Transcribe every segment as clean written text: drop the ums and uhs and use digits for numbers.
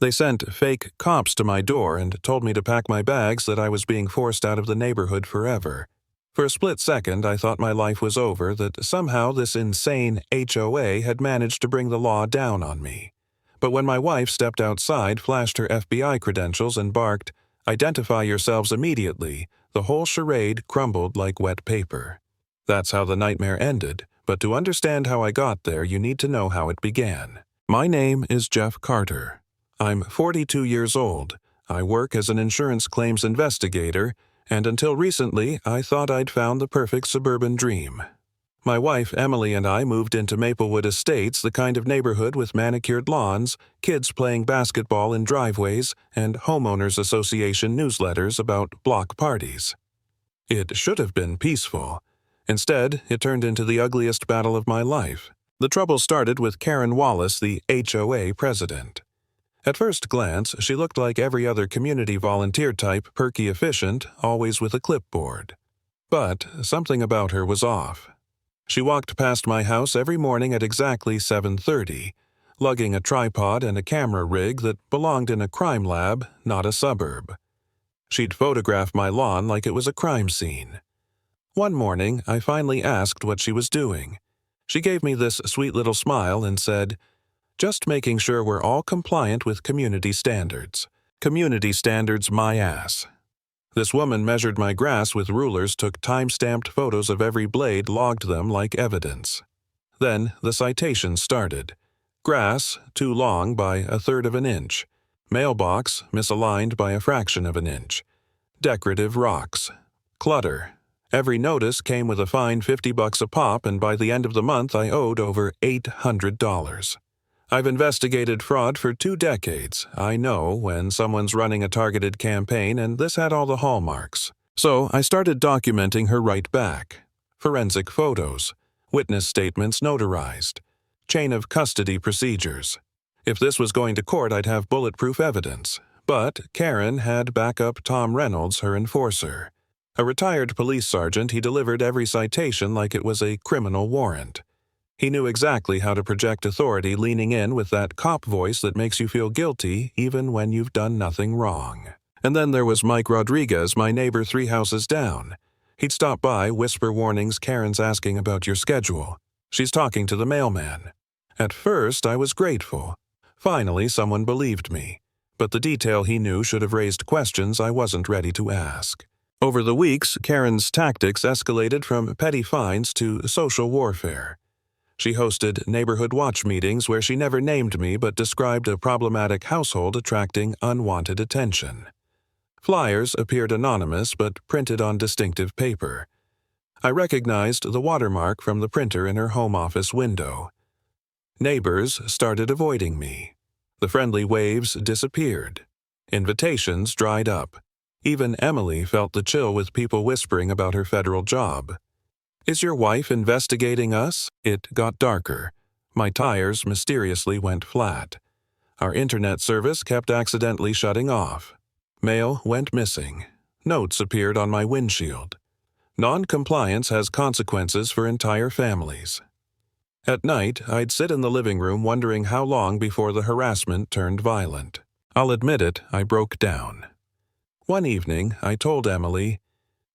They sent fake cops to my door and told me to pack my bags, that I was being forced out of the neighborhood forever. For a split second, I thought my life was over, that somehow this insane HOA had managed to bring the law down on me. But when my wife stepped outside, flashed her FBI credentials, and barked, "Identify yourselves immediately," the whole charade crumbled like wet paper. That's how the nightmare ended, but to understand how I got there, you need to know how it began. My name is Jeff Carter. I'm 42 years old. I work as an insurance claims investigator, and until recently, I thought I'd found the perfect suburban dream. My wife, Emily, and I moved into Maplewood Estates, the kind of neighborhood with manicured lawns, kids playing basketball in driveways, and homeowners association newsletters about block parties. It should have been peaceful. Instead, it turned into the ugliest battle of my life. The trouble started with Karen Wallace, the HOA president. At first glance, she looked like every other community volunteer type, perky efficient, always with a clipboard. But something about her was off. She walked past my house every morning at exactly 7:30, lugging a tripod and a camera rig that belonged in a crime lab, not a suburb. She'd photograph my lawn like it was a crime scene. One morning, I finally asked what she was doing. She gave me this sweet little smile and said, "Just making sure we're all compliant with community standards." Community standards, my ass. This woman measured my grass with rulers, took time-stamped photos of every blade, logged them like evidence. Then the citations started. Grass, too long by 1/3 of an inch. Mailbox, misaligned by a fraction of an inch. Decorative rocks. Clutter. Every notice came with a fine $50 a pop, and by the end of the month I owed over $800. I've investigated fraud for 2 decades. I know when someone's running a targeted campaign, and this had all the hallmarks. So I started documenting her right back. Forensic photos, witness statements notarized, chain of custody procedures. If this was going to court, I'd have bulletproof evidence. But Karen had backup Tom Reynolds, her enforcer. A retired police sergeant, he delivered every citation like it was a criminal warrant. He knew exactly how to project authority, leaning in with that cop voice that makes you feel guilty even when you've done nothing wrong. And then there was Mike Rodriguez, my neighbor 3 houses down. He'd stop by, whisper warnings, "Karen's asking about your schedule. She's talking to the mailman." At first, I was grateful. Finally, someone believed me. But the detail he knew should have raised questions I wasn't ready to ask. Over the weeks, Karen's tactics escalated from petty fines to social warfare. She hosted neighborhood watch meetings where she never named me but described a problematic household attracting unwanted attention. Flyers appeared anonymous but printed on distinctive paper. I recognized the watermark from the printer in her home office window. Neighbors started avoiding me. The friendly waves disappeared. Invitations dried up. Even Emily felt the chill with people whispering about her federal job. "Is your wife investigating us?" It got darker. My tires mysteriously went flat. Our internet service kept accidentally shutting off. Mail went missing. Notes appeared on my windshield. Non-compliance has consequences for entire families. At night, I'd sit in the living room wondering how long before the harassment turned violent. I'll admit it, I broke down. One evening, I told Emily,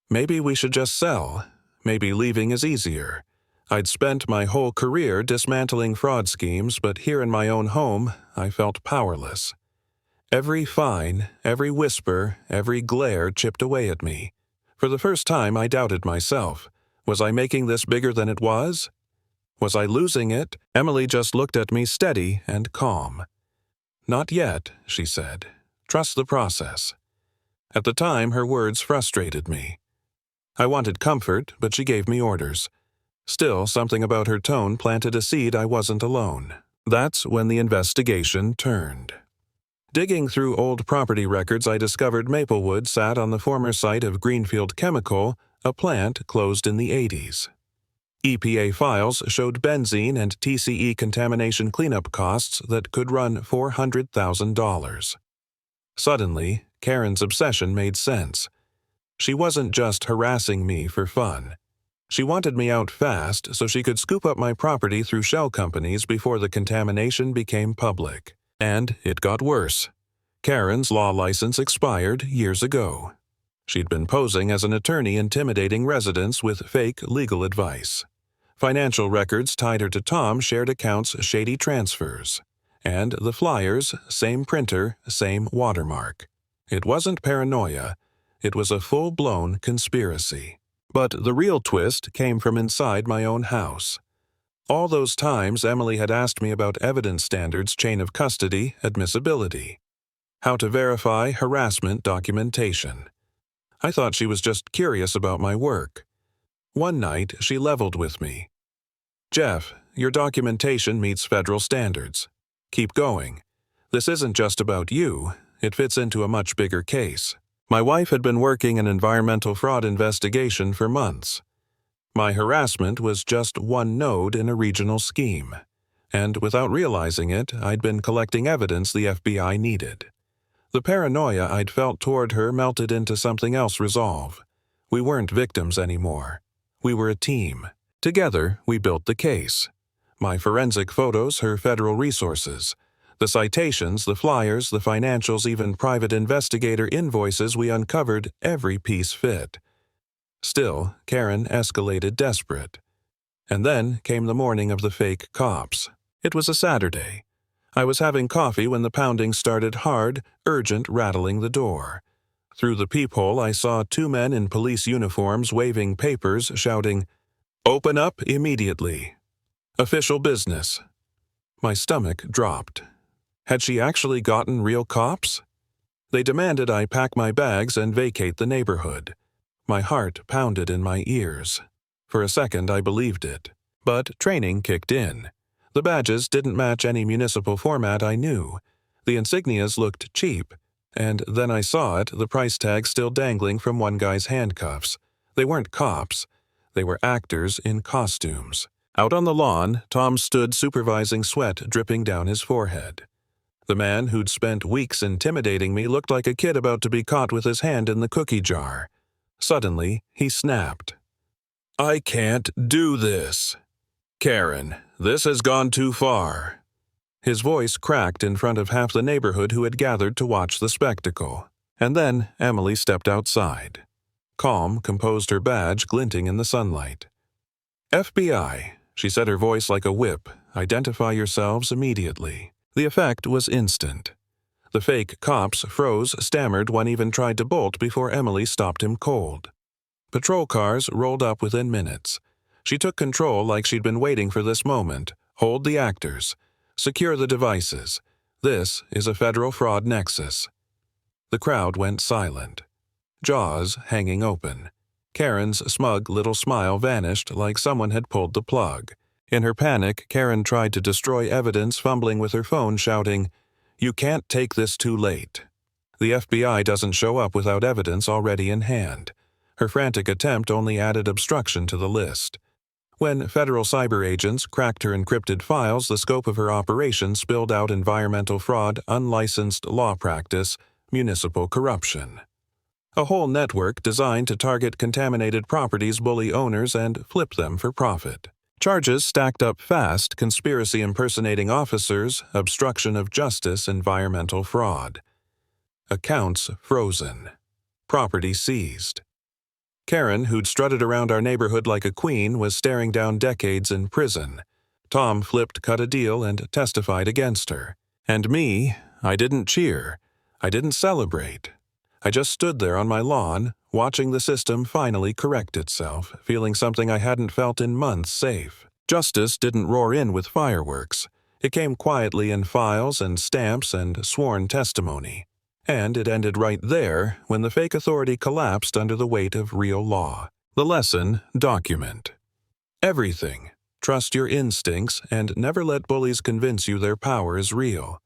"Maybe we should just sell. Maybe leaving is easier." I'd spent my whole career dismantling fraud schemes, but here in my own home, I felt powerless. Every fine, every whisper, every glare chipped away at me. For the first time, I doubted myself. Was I making this bigger than it was? Was I losing it? Emily just looked at me steady and calm. "Not yet," she said. "Trust the process." At the time, her words frustrated me. I wanted comfort, but she gave me orders. Still, something about her tone planted a seed I wasn't alone. That's when the investigation turned. Digging through old property records, I discovered Maplewood sat on the former site of Greenfield Chemical, a plant closed in the 80s. EPA files showed benzene and TCE contamination cleanup costs that could run $400,000. Suddenly, Karen's obsession made sense. She wasn't just harassing me for fun. She wanted me out fast so she could scoop up my property through shell companies before the contamination became public. And it got worse. Karen's law license expired years ago. She'd been posing as an attorney intimidating residents with fake legal advice. Financial records tied her to Tom shared accounts shady transfers. And the flyers, same printer, same watermark. It wasn't paranoia. It was a full-blown conspiracy. But the real twist came from inside my own house. All those times Emily had asked me about evidence standards, chain of custody, admissibility. How to verify harassment documentation. I thought she was just curious about my work. One night, she leveled with me. "Jeff, your documentation meets federal standards. Keep going. This isn't just about you. It fits into a much bigger case." My wife had been working an environmental fraud investigation for months. My harassment was just one node in a regional scheme. And without realizing it, I'd been collecting evidence the FBI needed. The paranoia I'd felt toward her melted into something else resolve. We weren't victims anymore. We were a team. Together, we built the case. My forensic photos, her federal resources. The citations, the flyers, the financials, even private investigator invoices we uncovered, every piece fit. Still, Karen escalated desperate. And then came the morning of the fake cops. It was a Saturday. I was having coffee when the pounding started hard, urgent, rattling the door. Through the peephole I saw two men in police uniforms waving papers, shouting, "Open up immediately. Official business." My stomach dropped. Had she actually gotten real cops? They demanded I pack my bags and vacate the neighborhood. My heart pounded in my ears. For a second I believed it. But training kicked in. The badges didn't match any municipal format I knew. The insignias looked cheap. And then I saw it, the price tag still dangling from one guy's handcuffs. They weren't cops. They were actors in costumes. Out on the lawn, Tom stood supervising sweat dripping down his forehead. The man who'd spent weeks intimidating me looked like a kid about to be caught with his hand in the cookie jar. Suddenly, he snapped. "I can't do this. Karen, this has gone too far." His voice cracked in front of half the neighborhood who had gathered to watch the spectacle. And then Emily stepped outside. Calm, composed, her badge glinting in the sunlight. "FBI," she said, her voice like a whip. "Identify yourselves immediately." The effect was instant. The fake cops froze, stammered, one even tried to bolt before Emily stopped him cold. Patrol cars rolled up within minutes. She took control like she'd been waiting for this moment. "Hold the actors. Secure the devices. This is a federal fraud nexus." The crowd went silent. Jaws hanging open. Karen's smug little smile vanished like someone had pulled the plug. In her panic, Karen tried to destroy evidence, fumbling with her phone, shouting, "You can't take this too late." The FBI doesn't show up without evidence already in hand. Her frantic attempt only added obstruction to the list. When federal cyber agents cracked her encrypted files, the scope of her operation spilled out environmental fraud, unlicensed law practice, municipal corruption. A whole network designed to target contaminated properties, bully owners, and flip them for profit. Charges stacked up fast: conspiracy impersonating officers, obstruction of justice, environmental fraud. Accounts frozen. Property seized. Karen, who'd strutted around our neighborhood like a queen, was staring down decades in prison. Tom flipped, cut a deal, and testified against her. And me, I didn't cheer. I didn't celebrate. I just stood there on my lawn, watching the system finally correct itself, feeling something I hadn't felt in months safe. Justice didn't roar in with fireworks. It came quietly in files and stamps and sworn testimony. And it ended right there when the fake authority collapsed under the weight of real law. The lesson: document everything. Trust your instincts and never let bullies convince you their power is real.